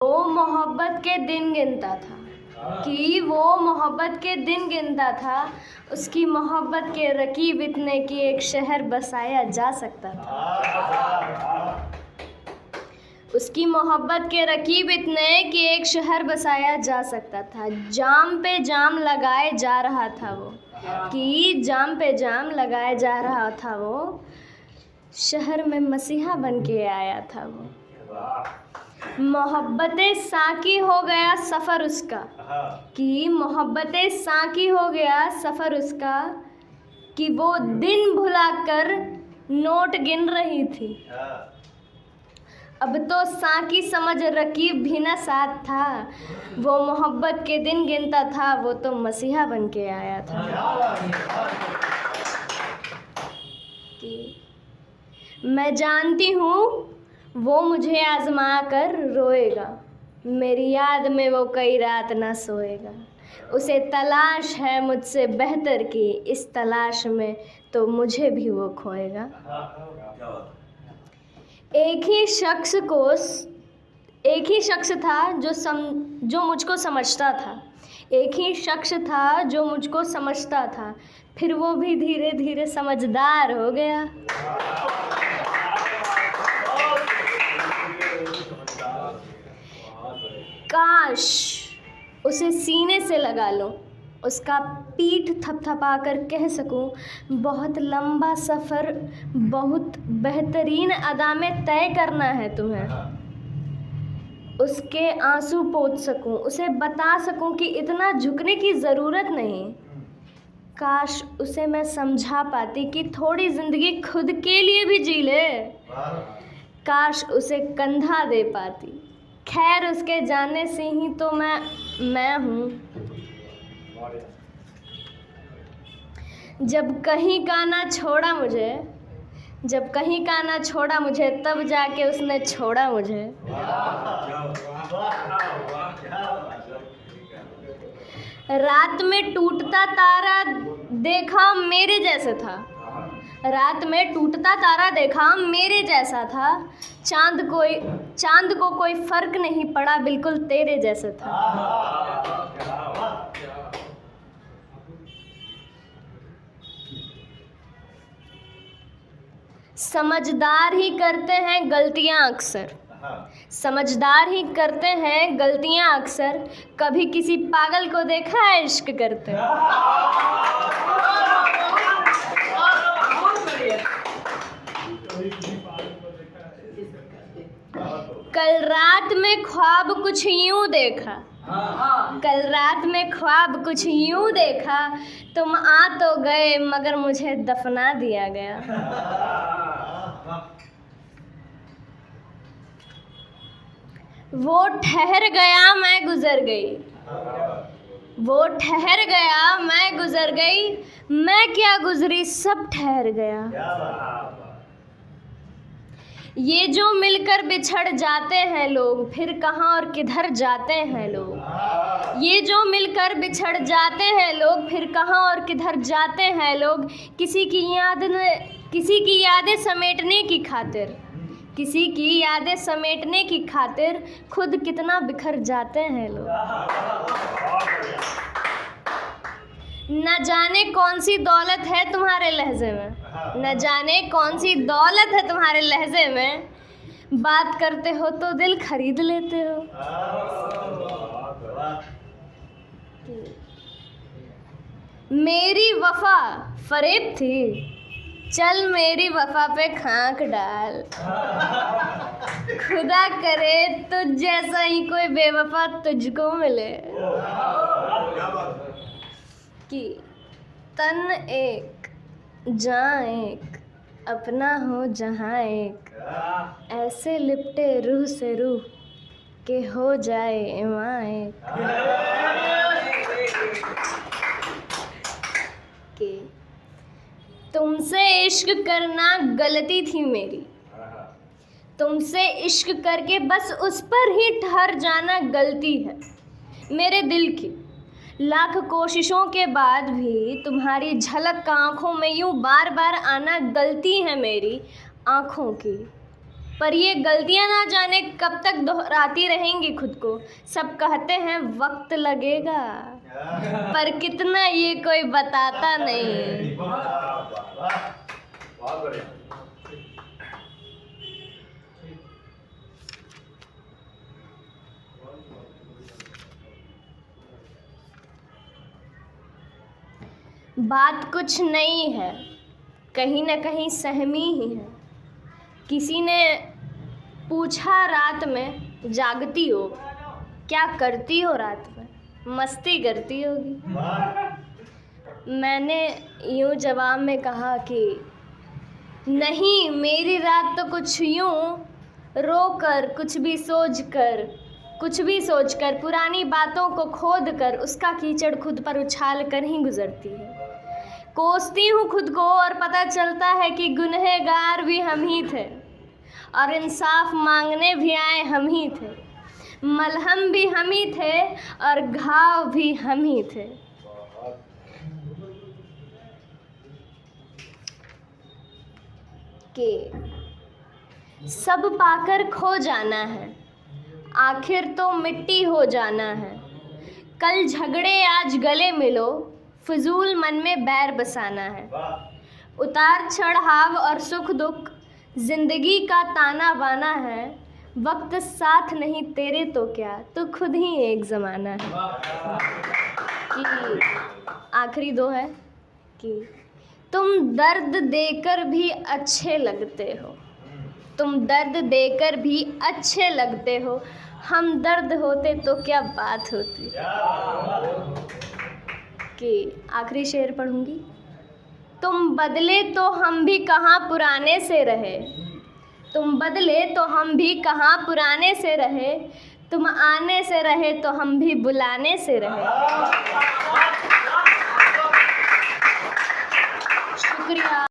वो मोहब्बत के दिन गिनता था उसकी मोहब्बत के रकीब इतने कि एक शहर बसाया जा सकता था। उसकी मोहब्बत के रकीब इतने कि एक शहर बसाया जा सकता था। जाम पे जाम लगाए जा रहा था वो शहर में मसीहा बन के आया था वो। मोहब्बतें साकी हो गया सफ़र उसका कि वो दिन भुलाकर नोट गिन रही थी। अब तो साकी समझ रकीब भी न साथ था। वो मोहब्बत के दिन गिनता था, वो तो मसीहा बन के आया था। कि मैं जानती हूँ वो मुझे आजमा कर रोएगा, मेरी याद में वो कई रात ना सोएगा। उसे तलाश है मुझसे बेहतर की, इस तलाश में तो मुझे भी वो खोएगा। एक ही शख्स था जो मुझको समझता था। फिर वो भी धीरे धीरे समझदार हो गया। काश उसे सीने से लगा लूं, उसका पीठ थपथपा कर कह सकूं, बहुत लंबा सफ़र बहुत बेहतरीन अदा में तय करना है तुम्हें। उसके आंसू पोंछ सकूं, उसे बता सकूं कि इतना झुकने की ज़रूरत नहीं। काश उसे मैं समझा पाती कि थोड़ी ज़िंदगी खुद के लिए भी जी ले। काश उसे कंधा दे पाती। खैर उसके जाने से ही तो मैं हूँ। जब कहीं का ना छोड़ा मुझे तब जाके उसने छोड़ा मुझे। रात में टूटता तारा देखा मेरे जैसा था। चांद को कोई फर्क नहीं पड़ा, बिल्कुल तेरे जैसा था। समझदार ही करते हैं गलतियां अक्सर। कभी किसी पागल को देखा है इश्क करते? कल रात में ख्वाब कुछ यूं देखा, तुम आ तो गए मगर मुझे दफना दिया गया। वो ठहर गया मैं गुजर गई, मैं क्या गुजरी सब ठहर गया। ये जो मिलकर बिछड़ जाते हैं लोग, फिर कहाँ और किधर जाते हैं लोग। किसी की यादें समेटने की खातिर खुद कितना बिखर जाते हैं लोग। न जाने कौन सी दौलत है तुम्हारे लहजे में, बात करते हो तो दिल खरीद लेते हो। मेरी वफा फरेब थी, चल मेरी वफा पे खाक डाल। खुदा करे तुझ जैसा ही कोई बेवफा तुझको मिले। कि तन एक जान एक अपना हो जहाँ एक, ऐसे लिपटे रूह से रूह के हो जाए इमां एक। कि तुमसे इश्क करना गलती थी मेरी, तुमसे इश्क करके बस उस पर ही ठहर जाना गलती है मेरे दिल की। लाख कोशिशों के बाद भी तुम्हारी झलक का आँखों में यूं बार बार आना गलती है मेरी आँखों की। पर ये गलतियां ना जाने कब तक दोहराती रहेंगी खुद को। सब कहते हैं वक्त लगेगा, पर कितना ये कोई बताता नहीं। बहुत बढ़िया। बात कुछ नहीं है, कहीं न कहीं सहमी ही है। किसी ने पूछा रात में जागती हो, क्या करती हो रात में? मस्ती करती होगी। मैंने यूँ जवाब में कहा कि नहीं, मेरी रात तो कुछ यूँ रोकर, कुछ भी सोचकर, पुरानी बातों को खोद कर उसका कीचड़ खुद पर उछाल कर ही गुजरती है। कोसती हूँ खुद को और पता चलता है कि गुनहगार भी हम ही थे और इंसाफ मांगने भी आए हम ही थे। मलहम भी हम ही थे और घाव भी हम ही थे। कि सब पाकर खो जाना है, आखिर तो मिट्टी हो जाना है। कल झगड़े आज गले मिलो, फजूल मन में बैर बसाना है। उतार चढ़ाव और सुख दुख जिंदगी का ताना बाना है। वक्त साथ नहीं तेरे तो क्या, तो खुद ही एक ज़माना है। कि आखिरी दो है कि तुम दर्द देकर भी अच्छे लगते हो, तुम दर्द देकर भी अच्छे लगते हो। हम दर्द होते तो क्या बात होती। कि आखिरी शेर पढ़ूंगी। तुम बदले तो हम भी कहाँ पुराने से रहे, तुम बदले तो हम भी कहाँ पुराने से रहे। तुम आने से रहे तो हम भी बुलाने से रहे। शुक्रिया।